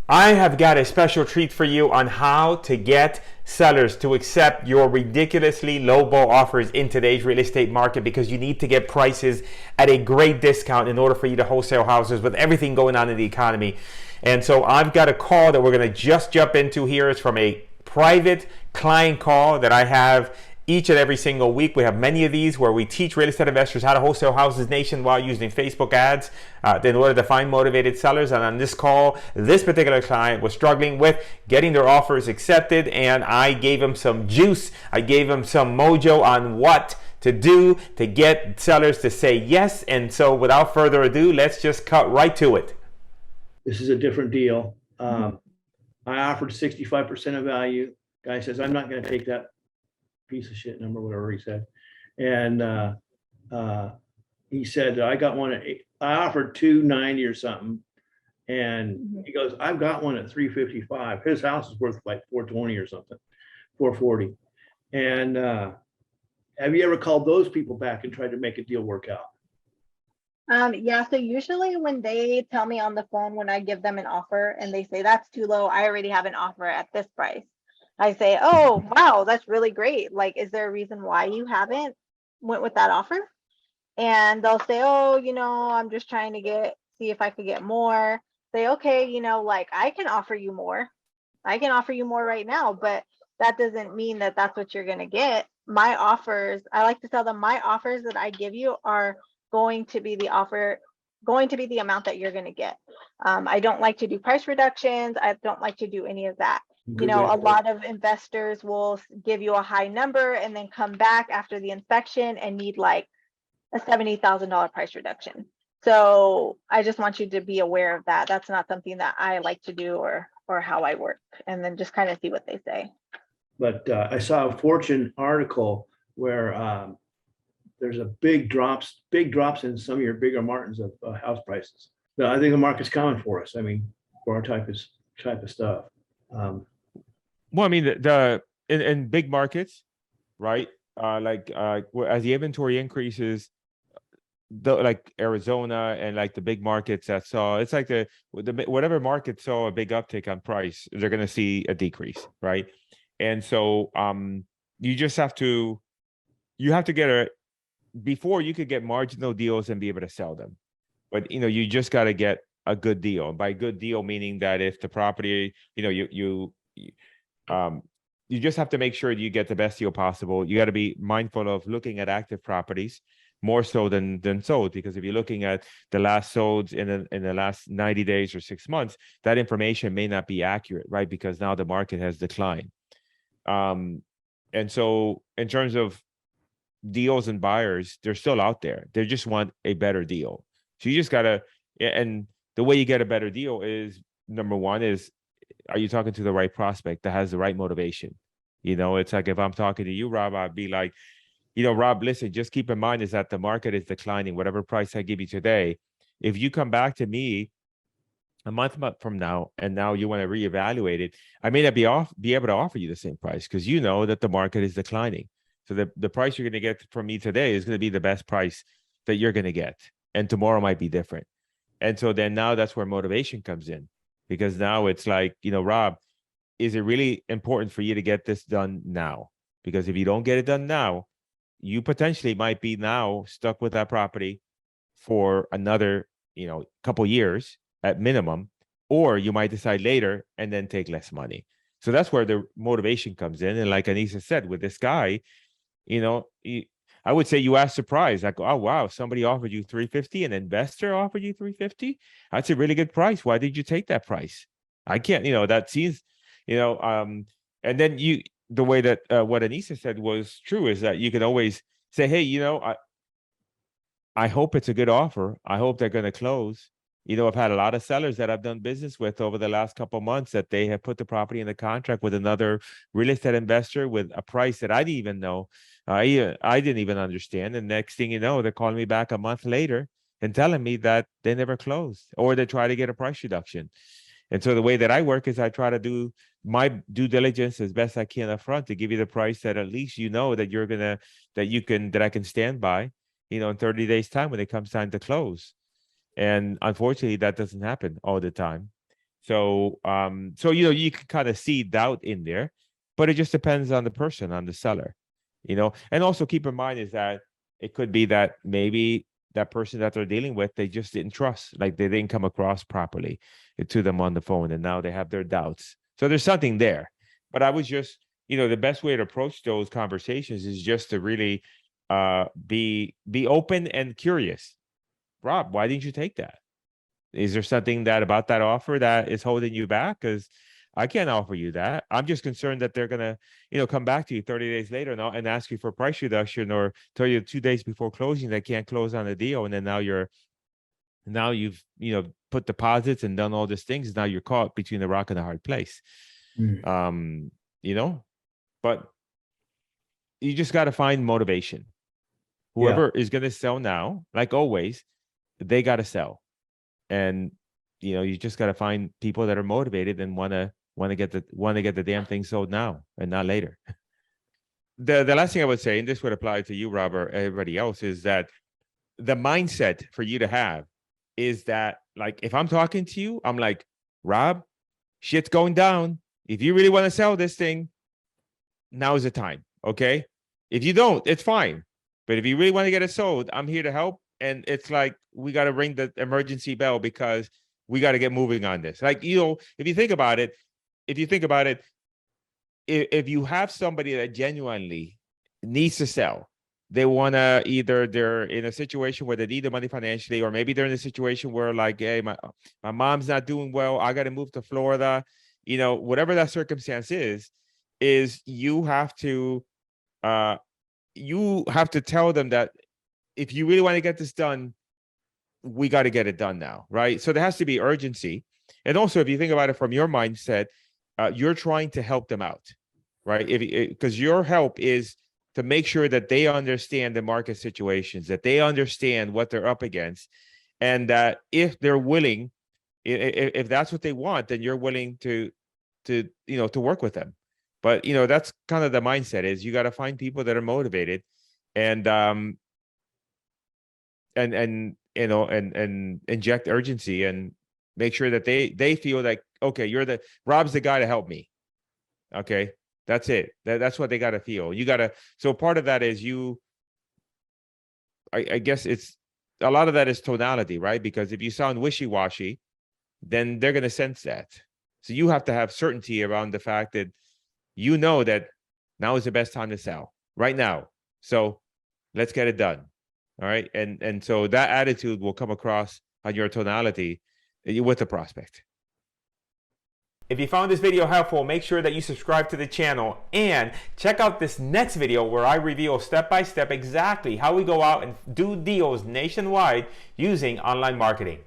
I have got a special treat for you on how to get sellers to accept your ridiculously lowball offers in today's real estate market, because you need to get prices at a great discount in order for you to wholesale houses with everything going on in the economy. And so I've got a call that we're going to just jump into here. It's from a private client call that I have each and every single week. We have many of these where we teach real estate investors how to wholesale houses nationwide using Facebook ads in order to find motivated sellers. And on this call, this particular client was struggling with getting their offers accepted, and I gave him some juice. I gave him some mojo on what to do to get sellers to say yes. And so without further ado, let's just cut right to it. This is a different deal. I offered 65% of value. Guy says, I'm not going to take that piece of shit number, whatever he said. And he said, I got one at I offered 290 or something. And he goes, I've got one at 355. His house is worth like 420 or something, 440. And have you ever called those people back and tried to make a deal work out? Yeah, so usually when they tell me on the phone, when I give them an offer and they say that's too low, I already have an offer at this price. I say, oh, wow, that's really great. Like, is there a reason why you haven't went with that offer? And they'll say, oh, I'm just trying to see if I could get more. Say, okay, like I can offer you more. I can offer you more right now, but that doesn't mean that that's what you're going to get. My offers, I like to tell them my offers that I give you are going to be the amount that you're going to get. I don't like to do price reductions. I don't like to do any of that. A lot of investors will give you a high number and then come back after the inspection and need like a $70,000 price reduction. So I just want you to be aware of that. That's not something that I like to do or how I work, and then just kind of see what they say. But I saw a Fortune article where there's a big drops in some of your bigger martins of house prices. But I think the market's coming for us. I mean, for our type of stuff. Well, I mean, in big markets, right? As the inventory increases, like Arizona and like the big markets that saw, it's like whatever market saw a big uptick on price, they're going to see a decrease, right? And so you just have to get before you could get marginal deals and be able to sell them. But, you just got to get a good deal. By good deal, meaning that if the property, you just have to make sure you get the best deal possible. You got to be mindful of looking at active properties more so than sold, because if you're looking at the last solds in the last 90 days or 6 months, that information may not be accurate, right? Because now the market has declined. And so in terms of deals and buyers, they're still out there. They just want a better deal. So you just gotta, and the way you get a better deal is, number one is, are you talking to the right prospect that has the right motivation? It's like if I'm talking to you, Rob, I'd be like, Rob, listen, just keep in mind is that the market is declining. Whatever price I give you today, if you come back to me a month from now and now you want to reevaluate it, I may not be able to offer you the same price, because you know that the market is declining. So the price you're going to get from me today is going to be the best price that you're going to get. And tomorrow might be different. And so then now that's where motivation comes in, because now it's like, Rob, is it really important for you to get this done now? Because if you don't get it done now, you potentially might be now stuck with that property for another, couple years at minimum, or you might decide later and then take less money. So that's where the motivation comes in. And like Anissa said, with this guy, I would say you asked surprised, like, oh, wow, somebody offered you 350, an investor offered you 350. That's a really good price. Why did you take that price? I can't, that seems, and then the way that what Anissa said was true, is that you can always say, hey, I hope it's a good offer. I hope they're going to close. I've had a lot of sellers that I've done business with over the last couple of months that they have put the property in the contract with another real estate investor with a price that I didn't even know. I didn't even understand. And next thing you know, they're calling me back a month later and telling me that they never closed, or they try to get a price reduction. And so the way that I work is I try to do my due diligence as best I can up front to give you the price that at least that I can stand by, in 30 days time when it comes time to close. And unfortunately, that doesn't happen all the time. So so you can kind of see doubt in there, but it just depends on the person, on the seller, and also keep in mind is that it could be that maybe that person that they're dealing with, they just didn't trust, like they didn't come across properly to them on the phone, and now they have their doubts. So there's something there. But I was just, the best way to approach those conversations is just to really be open and curious. Rob, why didn't you take that? Is there something that about that offer that is holding you back? Because I can't offer you that. I'm just concerned that they're gonna, come back to you 30 days later and ask you for a price reduction, or tell you 2 days before closing they can't close on the deal, and then now you've put deposits and done all these things. Now you're caught between the rock and a hard place. But you just got to find motivation. Whoever is going to sell now, like always, they got to sell. And you just got to find people that are motivated and want to get the damn thing sold now and not later. The last thing I would say, and this would apply to you, Rob, or everybody else, is that the mindset for you to have is that, like, if I'm talking to you, I'm like, Rob, shit's going down. If you really want to sell this thing, now is the time. Okay. If you don't, it's fine. But if you really want to get it sold, I'm here to help. And it's like, we got to ring the emergency bell because we got to get moving on this. Like, if you think about it, if you have somebody that genuinely needs to sell, they want to, either they're in a situation where they need the money financially, or maybe they're in a situation where, like, hey, my mom's not doing well, I got to move to Florida, whatever that circumstance is you have to tell them that if you really want to get this done, we got to get it done now, right? So there has to be urgency. And also, if you think about it from your mindset, you're trying to help them out, right? Because your help is to make sure that they understand the market situations, that they understand what they're up against, and that if they're willing, if that's what they want, then you're willing to work with them. But that's kind of the mindset, is you got to find people that are motivated, and inject urgency and make sure that they feel like, okay, Rob's the guy to help me. Okay, that's it. That's what they got to feel. So part of that is I guess it's a lot of that is tonality, right? Because if you sound wishy-washy, then they're going to sense that. So you have to have certainty around the fact that that now is the best time to sell, right now. So let's get it done. All right. And so that attitude will come across on your tonality with the prospect. If you found this video helpful, make sure that you subscribe to the channel and check out this next video where I reveal step-by-step exactly how we go out and do deals nationwide using online marketing.